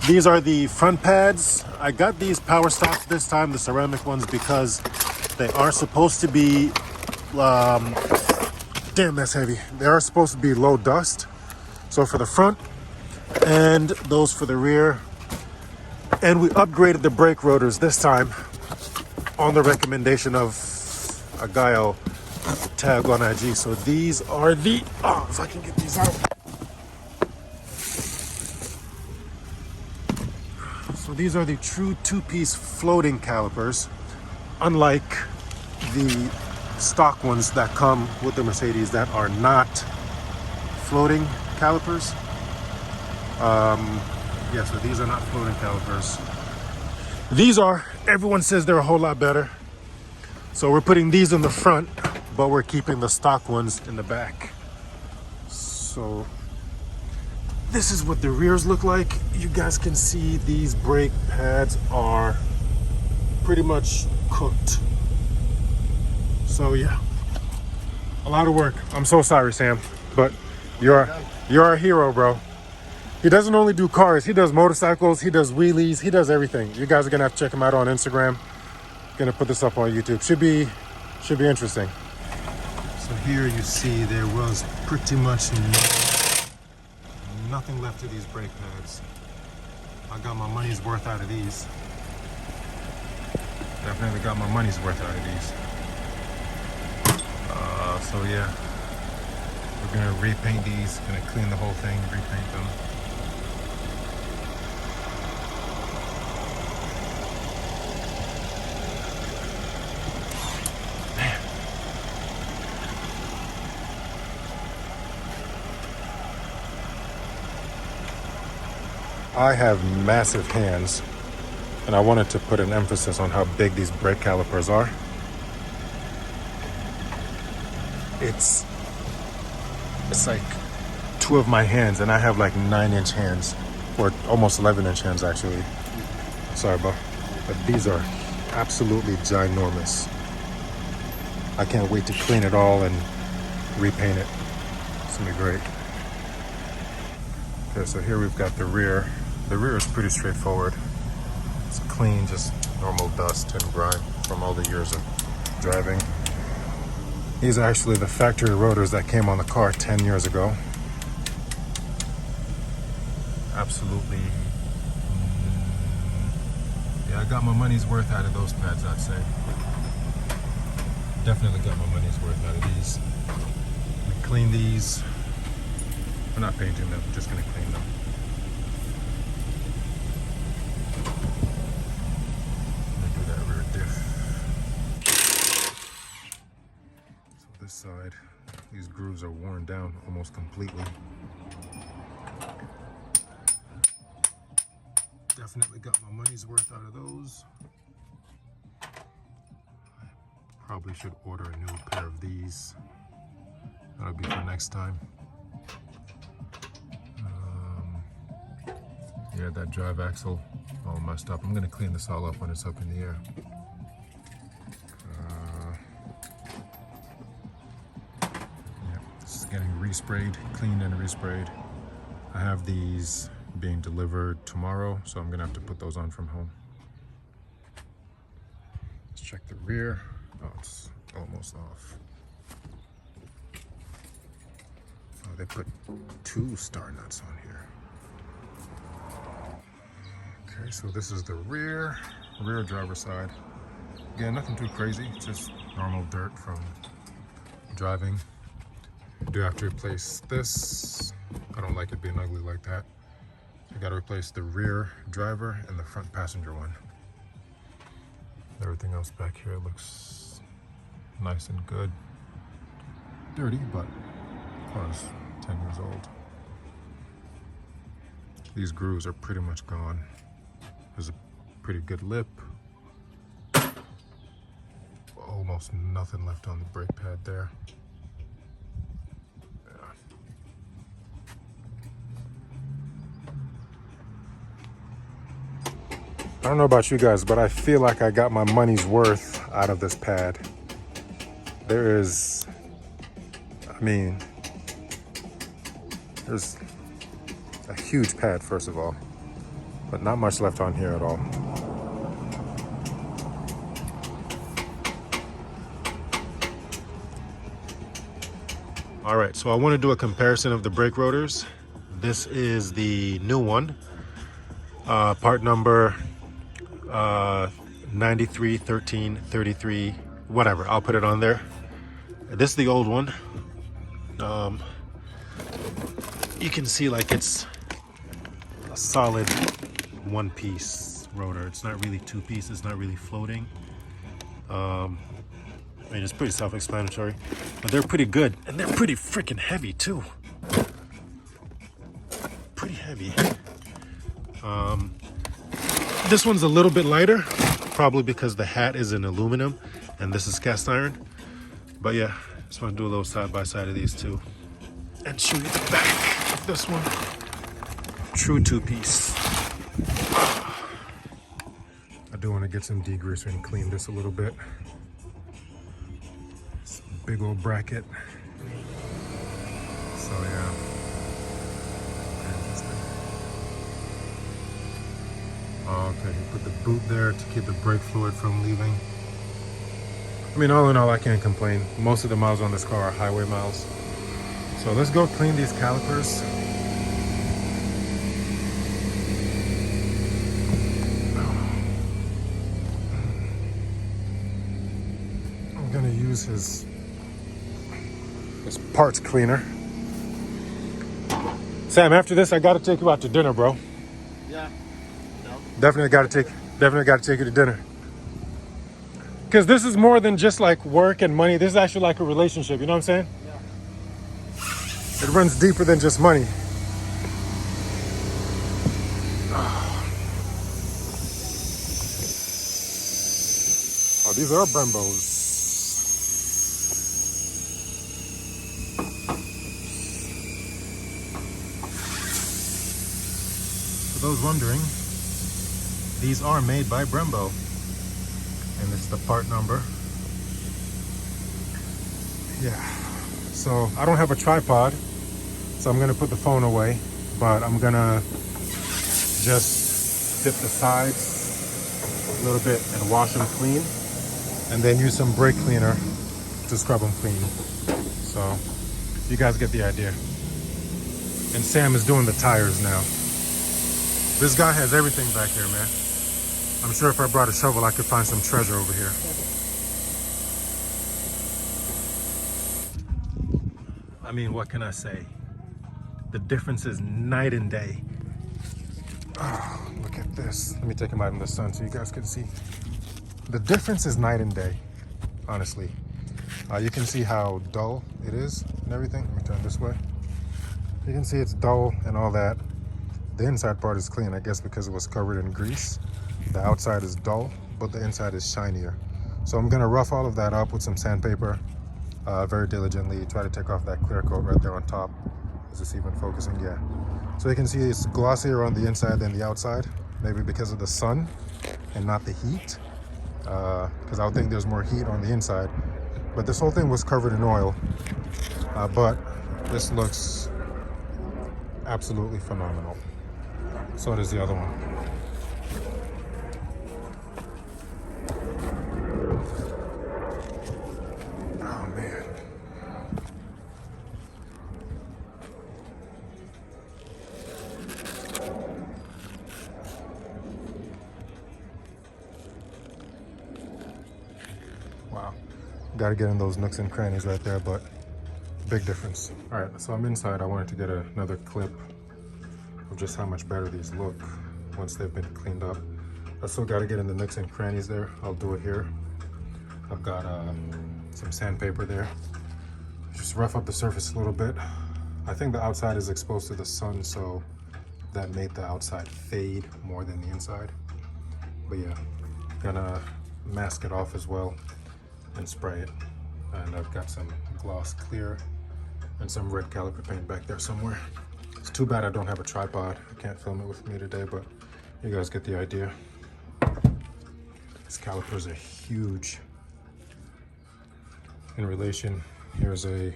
These are the front pads. I got these power stocks this time, the ceramic ones, because they are supposed to be, damn, that's heavy. They are supposed to be low dust. So for the front and those for the rear. And we upgraded the brake rotors this time on the recommendation of a guy I'll tag on IG. So these are the, oh, if I can get these out. So these are the true two-piece floating calipers, unlike the stock ones that come with the Mercedes that are not floating calipers. Yeah, so these are not floating calipers. These are, everyone says they're a whole lot better. So we're putting these in the front, but we're keeping the stock ones in the back. So this is what the rears look like. You guys can see these brake pads are pretty much cooked. So yeah, a lot of work. I'm so sorry, Sam, but you're a hero, bro. He doesn't only do cars, he does motorcycles, he does wheelies, he does everything. You guys are gonna have to check him out on Instagram. Gonna put this up on YouTube. Should be interesting. So here you see there was pretty much nothing left of these brake pads. I got my money's worth out of these. Definitely got my money's worth out of these. So yeah, we're gonna repaint these, gonna clean the whole thing, repaint them. Man. I have massive hands, and I wanted to put an emphasis on how big these brake calipers are. It's like two of my hands, and I have like 9-inch hands, or almost 11-inch hands actually. Sorry, bro, but these are absolutely ginormous. I can't wait to clean it all and repaint it. It's gonna be great. Okay, so here we've got the rear. The rear is pretty straightforward. It's clean, just normal dust and grime from all the years of driving. These are actually the factory rotors that came on the car 10 years ago. Absolutely. Yeah, I got my money's worth out of those pads, I'd say. Definitely got my money's worth out of these. We clean these. We're not painting them, we're just gonna clean them. Side, these grooves are worn down almost completely. Definitely got my money's worth out of those. Probably should order a new pair of these. That'll be for next time. Yeah, that drive axle all messed up. I'm gonna clean this all up when it's up in the air. Getting resprayed, cleaned and resprayed. I have these being delivered tomorrow, so I'm gonna have to put those on from home. Let's check the rear. Oh, it's almost off. Oh, they put 2 star nuts on here. Okay, so this is the rear driver's side. Again, nothing too crazy, just normal dirt from driving. I do have to replace this. I don't like it being ugly like that. I gotta replace the rear driver and the front passenger one. Everything else back here looks nice and good. Dirty, but the car's 10 years old. These grooves are pretty much gone. There's a pretty good lip. Almost nothing left on the brake pad there. I don't know about you guys, but I feel like I got my money's worth out of this pad. There is, I mean, there's a huge pad, first of all. but not much left on here at all. All right, so I want to do a comparison of the brake rotors. This is the new one, part number 93, 13, 33, whatever. I'll put it on there. This is the old one. You can see like it's a solid one-piece rotor. It's not really two-piece. It's not really floating. I mean, it's pretty self-explanatory, but they're pretty good, and they're pretty freaking heavy too. Pretty heavy. This one's a little bit lighter, probably because the hat is in aluminum and this is cast iron. But yeah, just want to do a little side by side of these two and show you the back of this one. True two-piece. I do want to get some degreaser and clean this a little bit. It's a big old bracket. So yeah. Oh, okay, he put the boot there to keep the brake fluid from leaving. I mean, all in all, I can't complain. Most of the miles on this car are highway miles. So let's go clean these calipers. I'm gonna use his parts cleaner. Sam, after this, I gotta take you out to dinner, bro. Yeah. No. Definitely gotta take you to dinner. Because this is more than just like work and money. This is actually like a relationship, you know what I'm saying? Yeah. It runs deeper than just money. Oh, these are Brembos. For those wondering, these are made by Brembo. And it's the part number. Yeah. So I don't have a tripod, so I'm gonna put the phone away, but I'm gonna just dip the sides a little bit and wash them clean, and then use some brake cleaner to scrub them clean. So you guys get the idea. And Sam is doing the tires now. This guy has everything back here, man. I'm sure if I brought a shovel, I could find some treasure over here. I mean, what can I say? The difference is night and day. Oh, look at this. Let me take him out in the sun so you guys can see. The difference is night and day, honestly. You can see how dull it is and everything. Let me turn this way. You can see it's dull and all that. The inside part is clean, I guess because it was covered in grease. The outside is dull, but the inside is shinier. So I'm gonna rough all of that up with some sandpaper very diligently. Try to take off that clear coat right there on top. Is this even focusing? Yeah. So you can see it's glossier on the inside than the outside, maybe because of the sun and not the heat. Because I would think there's more heat on the inside. But this whole thing was covered in oil. But this looks absolutely phenomenal. So does the other one. Wow, got to get in those nooks and crannies right there, but big difference. All right, so I'm inside. I wanted to get another clip of just how much better these look once they've been cleaned up. I still got to get in the nooks and crannies there. I'll do it here. I've got some sandpaper there. Just rough up the surface a little bit. I think the outside is exposed to the sun, so that made the outside fade more than the inside. But yeah, gonna mask it off as well and spray it. And I've got some gloss clear and some red caliper paint back there somewhere. It's too bad I don't have a tripod. I can't film it with me today, but you guys get the idea. These calipers are huge. In relation, here's a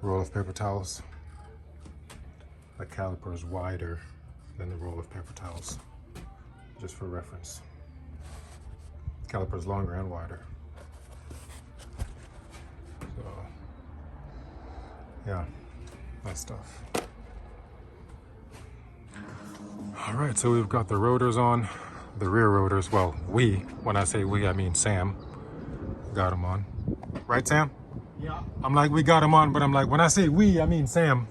roll of paper towels. The caliper is wider then the roll of paper towels, just for reference. Caliper's longer and wider. So, yeah, that stuff. All right, so we've got the rotors on, the rear rotors. Well, when I say we, I mean Sam got them on. Right, Sam? Yeah. I'm like, we got them on, but I'm like, when I say we, I mean Sam.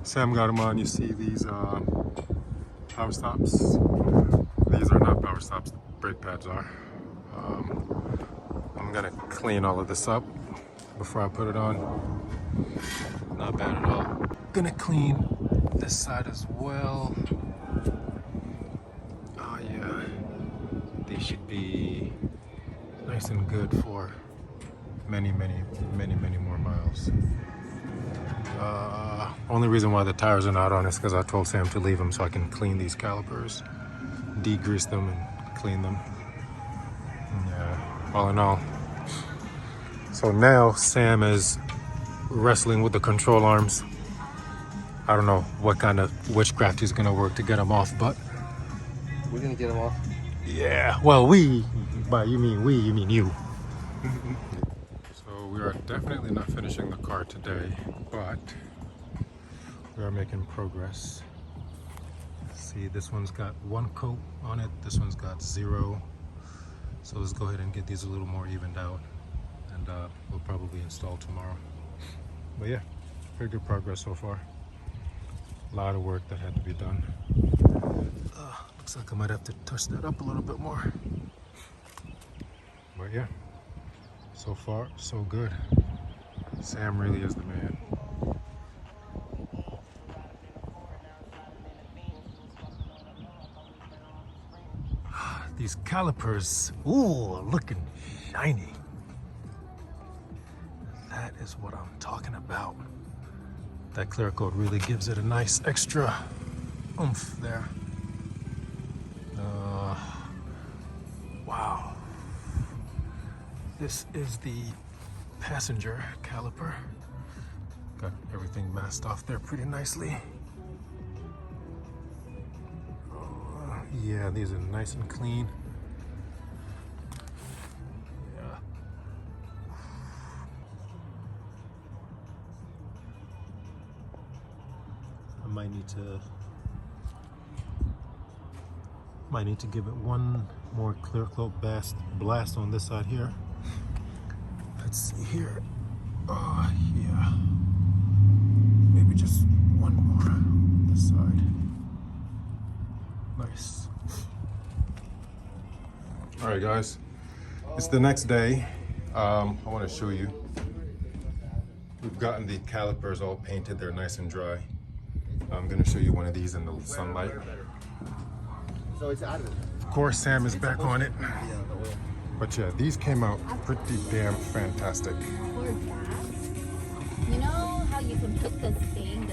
Sam got them on. You see these power stops? These are not power stops, the brake pads are. I'm gonna clean all of this up before I put it on. Not bad at all. Gonna clean this side as well. Oh yeah, they should be nice and good for many more miles. Only reason why the tires are not on is because I told Sam to leave them so I can clean these calipers, degrease them and clean them. Yeah, all in all. So now Sam is wrestling with the control arms. I don't know what kind of witchcraft he's gonna work to get them off, but We're gonna get them off. yeah, well, by you mean you. So we are definitely not finishing the car today, but we are making progress. See, this one's got 1 coat on it, this one's got 0. So let's go ahead and get these a little more evened out, and we'll probably install tomorrow. But yeah, pretty good progress so far. A lot of work that had to be done. Looks like I might have to touch that up a little bit more. But yeah, so far so good. Sam really is the man. These calipers, ooh, looking shiny. That is what I'm talking about. That clear coat really gives it a nice extra oomph there. Wow. This is the passenger caliper. Got everything masked off there pretty nicely. Yeah, these are nice and clean. Yeah. I might need to give it one more clear coat blast on this side here. Let's see here. Yeah. Maybe just one more on this side. Nice. All right, guys. It's the next day. I want to show you. We've gotten the calipers all painted. They're nice and dry. I'm going to show you one of these in the sunlight. So it's out of it. Of course, Sam is back on it. But yeah, these came out pretty damn fantastic. You know how you can put this thing,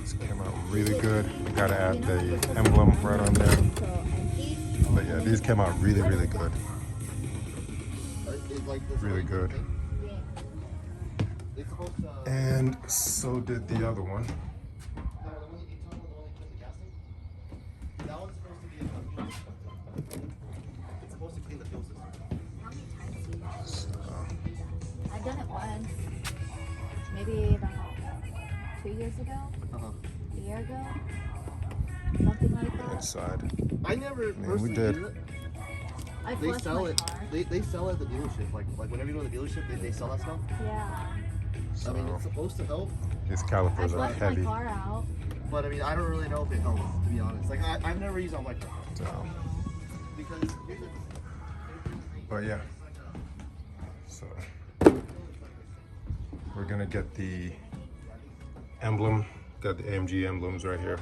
This came out really good. You gotta add the emblem right on there. But yeah, these came out really good. Really good. And so did the other one. It's supposed to clean the fuel system. I've done it once, maybe about 2 years ago, a year ago, something like that. Inside. I never Man, personally we did. use it. I They flushed sell my it. car. They sell it at the dealership. Like whenever you go to the dealership, they sell that stuff. Yeah. I mean, So it's supposed to help, these I calipers are flushed my heavy. car out. but I mean, I don't really know if it helps, to be honest. Like I've never used it on my car So, because but yeah. So we're gonna get the emblem. Got the AMG emblems right here.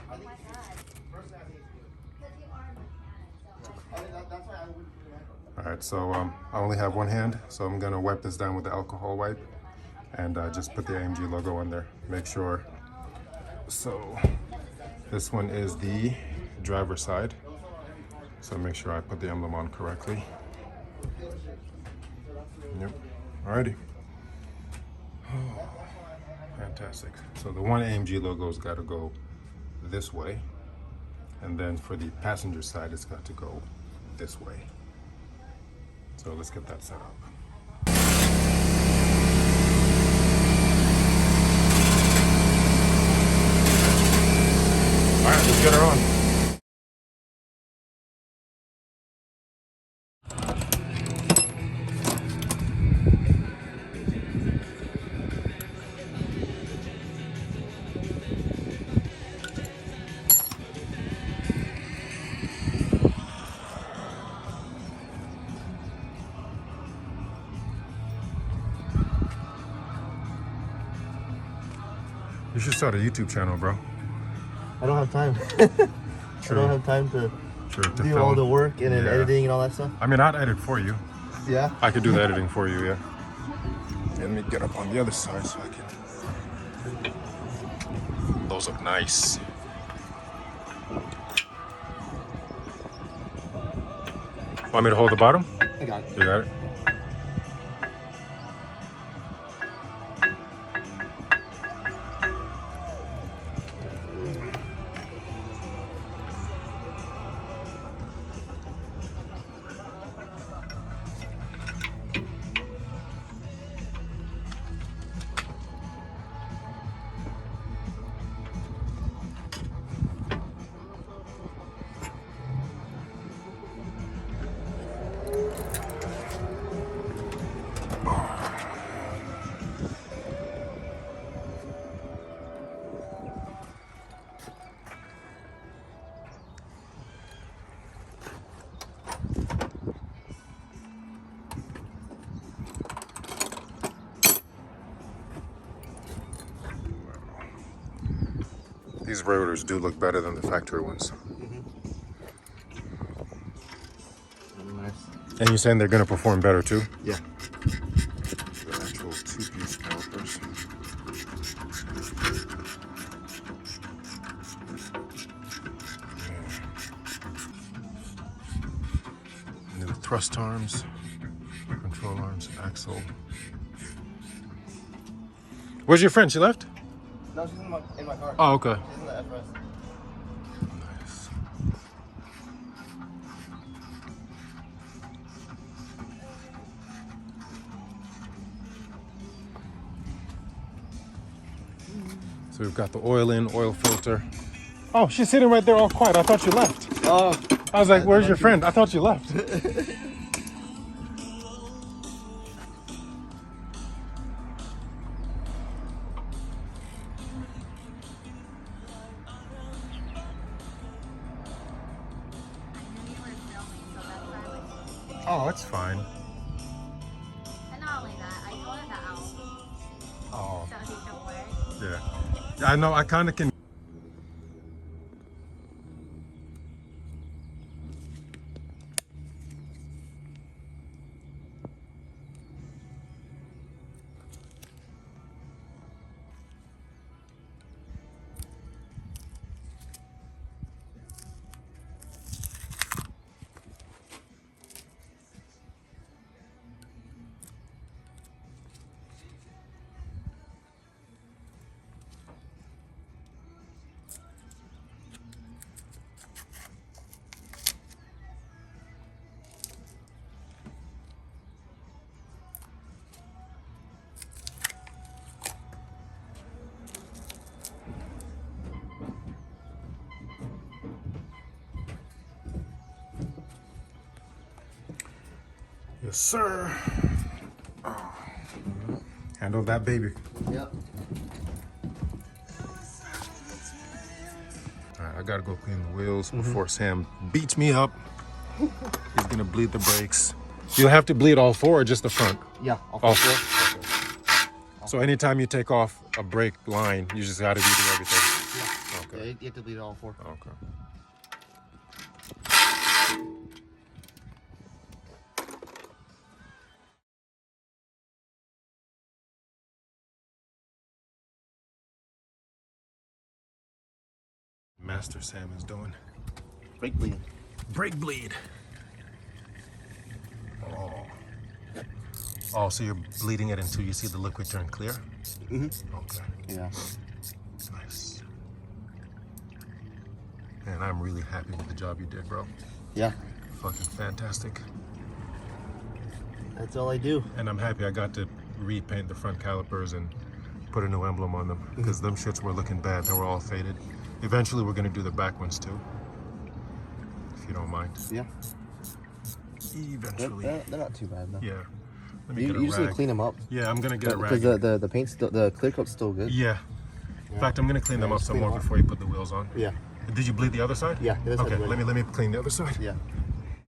All right, so I only have one hand, so I'm gonna wipe this down with the alcohol wipe and just put the AMG logo on there. Make sure. So this one is the driver's side, so make sure I put the emblem on correctly. Yep. Alrighty. Oh, fantastic. So the one AMG logo's got to go this way. And then for the passenger side, it's got to go this way. So let's get that set up. All right, let's get her on. You should start a YouTube channel, bro. I don't have time. True. I don't have time to Sure, to do film. all the work and then Yeah. editing and all that stuff. I mean, I'd edit for you. Yeah. I could do the editing for you, yeah. Let me get up on the other side so I can. Those look nice. Want me to hold the bottom? I got it. You got it? These rotors do look better than the factory ones. Nice. And you're saying they're going to perform better too? Yeah. The actual two-piece calipers. New thrust arms, control arms, axle. Where's your friend? She left? No, she's in my car. Oh, okay. She's in the FS. Nice. So we've got the oil in, oil filter. Oh, she's sitting right there all quiet. I thought you left. Oh. I was like, where's your friend? I thought you left. Oh, it's fine. And not only that, I told her that out. Oh, So he can work. yeah. I know, I kind of can. Yes, sir. Oh. Handle that baby. Yep. All right, I gotta go clean the wheels before Sam beats me up. He's gonna bleed the brakes. You have to bleed all four or just the front? Yeah. All four? Okay. So anytime you take off a brake line, you just gotta redo everything? Yeah. Okay. Yeah, you have to bleed all four. Okay. Master Sam is doing Brake bleed. brake bleed. Oh. Oh, so you're bleeding it until you see the liquid turn clear? Mm-hmm. Okay. Yeah. Nice. And I'm really happy with the job you did, bro. Yeah, Fucking fantastic. that's all I do. And I'm happy I got to repaint the front calipers and put a new emblem on them, because them shits were looking bad. They were all faded. Eventually we're gonna do the back ones too, if you don't mind. Yeah, Eventually. they're not too bad though. Yeah. Let me You get a just need to rag. clean them up. Yeah, I'm gonna get a rag. Because the paint's still, the clear coat's still good. Yeah. In fact, I'm gonna clean them up just some clean more them up. before you put the wheels on. Yeah. Did you bleed the other side? Yeah, the other side's Okay, good. let me clean the other side. Yeah.